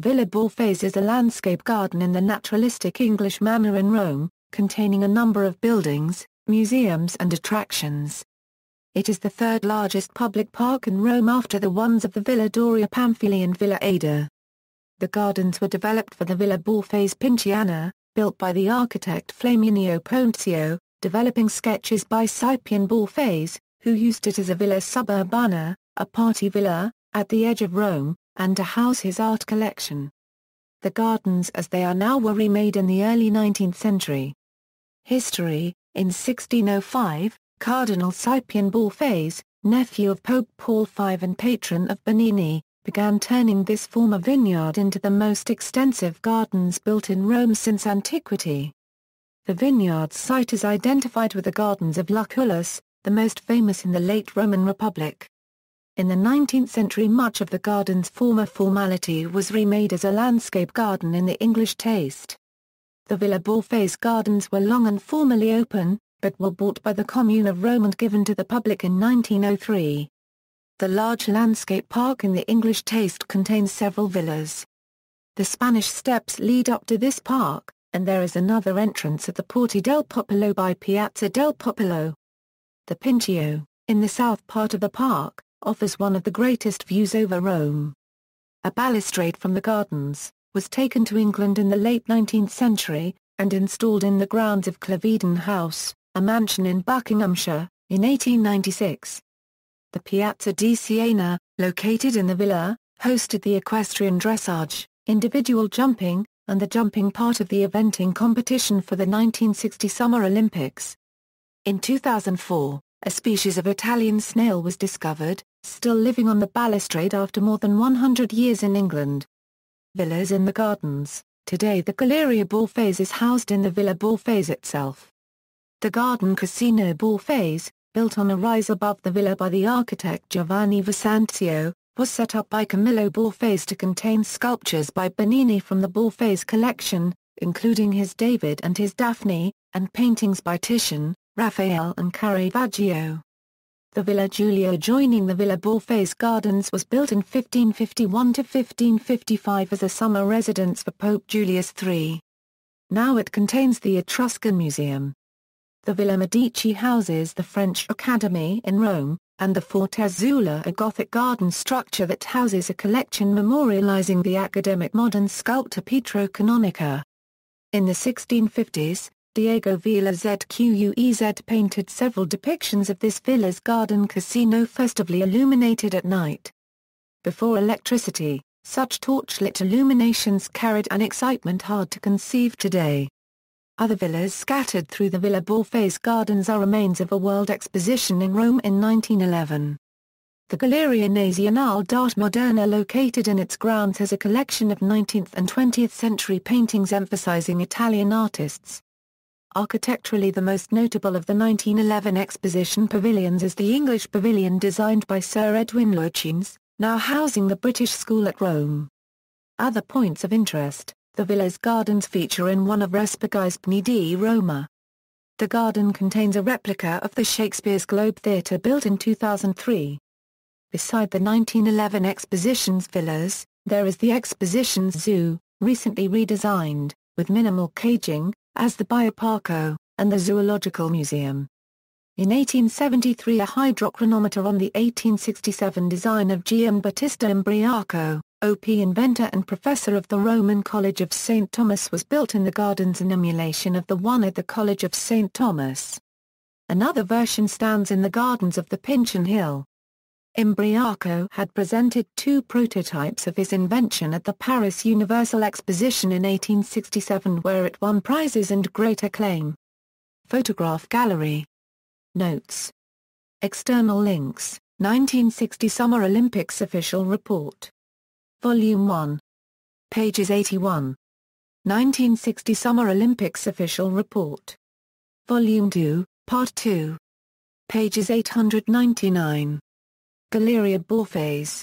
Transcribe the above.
Villa Borghese is a landscape garden in the naturalistic English manner in Rome, containing a number of buildings, museums and attractions. It is the third largest public park in Rome after the ones of the Villa Doria Pamphili and Villa Ada. The gardens were developed for the Villa Borghese Pinciana, built by the architect Flaminio Ponzio, developing sketches by Scipione Borghese, who used it as a villa suburbana, a party villa, at the edge of Rome, and to house his art collection. The gardens as they are now were remade in the early 19th century. History: in 1605, Cardinal Scipione Borghese, nephew of Pope Paul V and patron of Bernini, began turning this former vineyard into the most extensive gardens built in Rome since antiquity. The vineyard site is identified with the Gardens of Lucullus, the most famous in the late Roman Republic. In the 19th century much of the garden's former formality was remade as a landscape garden in the English taste. The Villa Borghese gardens were long and formally open, but were bought by the Commune of Rome and given to the public in 1903. The large landscape park in the English taste contains several villas. The Spanish Steps lead up to this park, and there is another entrance at the Porta del Popolo by Piazza del Popolo. The Pincio, in the south part of the park, offers one of the greatest views over Rome. A balustrade from the gardens was taken to England in the late 19th century, and installed in the grounds of Claveden House, a mansion in Buckinghamshire, in 1896. The Piazza di Siena, located in the villa, hosted the equestrian dressage, individual jumping, and the jumping part of the eventing competition for the 1960 Summer Olympics. In 2004, a species of Italian snail was discovered, still living on the balustrade after more than 100 years in England. Villas in the gardens: today the Galleria Borghese is housed in the Villa Borghese itself. The Garden Casino Borghese, built on a rise above the villa by the architect Giovanni Visanzio, was set up by Camillo Borghese to contain sculptures by Bernini from the Borghese collection, including his David and his Daphne, and paintings by Titian, Raphael and Caravaggio. The Villa Giulia adjoining the Villa Borghese Gardens was built in 1551 to 1555 as a summer residence for Pope Julius III. Now it contains the Etruscan Museum. The Villa Medici houses the French Academy in Rome, and the Forte Azzurra, a Gothic garden structure that houses a collection memorializing the academic modern sculptor Pietro Canonica. In the 1650s, Diego Velázquez painted several depictions of this villa's garden casino festively illuminated at night. Before electricity, such torchlit illuminations carried an excitement hard to conceive today. Other villas scattered through the Villa Borghese gardens are remains of a World Exposition in Rome in 1911. The Galleria Nazionale d'Arte Moderna located in its grounds has a collection of 19th and 20th century paintings emphasizing Italian artists. Architecturally the most notable of the 1911 exposition pavilions is the English Pavilion designed by Sir Edwin Lutyens, now housing the British School at Rome. Other points of interest: the villa's gardens feature in one of Respighi's Bni di Roma. The garden contains a replica of the Shakespeare's Globe Theatre built in 2003. Beside the 1911 Expositions villas, there is the Expositions Zoo, recently redesigned, with minimal caging, as the Bioparco, and the Zoological Museum. In 1873 a hydrochronometer on the 1867 design of Giambattista Imbriaco, OP inventor and professor of the Roman College of St. Thomas, was built in the gardens in emulation of the one at the College of St. Thomas. Another version stands in the gardens of the Pincian Hill. Imbriaco had presented two prototypes of his invention at the Paris Universal Exposition in 1867 where it won prizes and great acclaim. Photograph gallery. Notes. External links: 1960 Summer Olympics Official Report. Volume 1. Pages 81. 1960 Summer Olympics Official Report. Volume 2, Part 2. Pages 899. Galleria Borghese.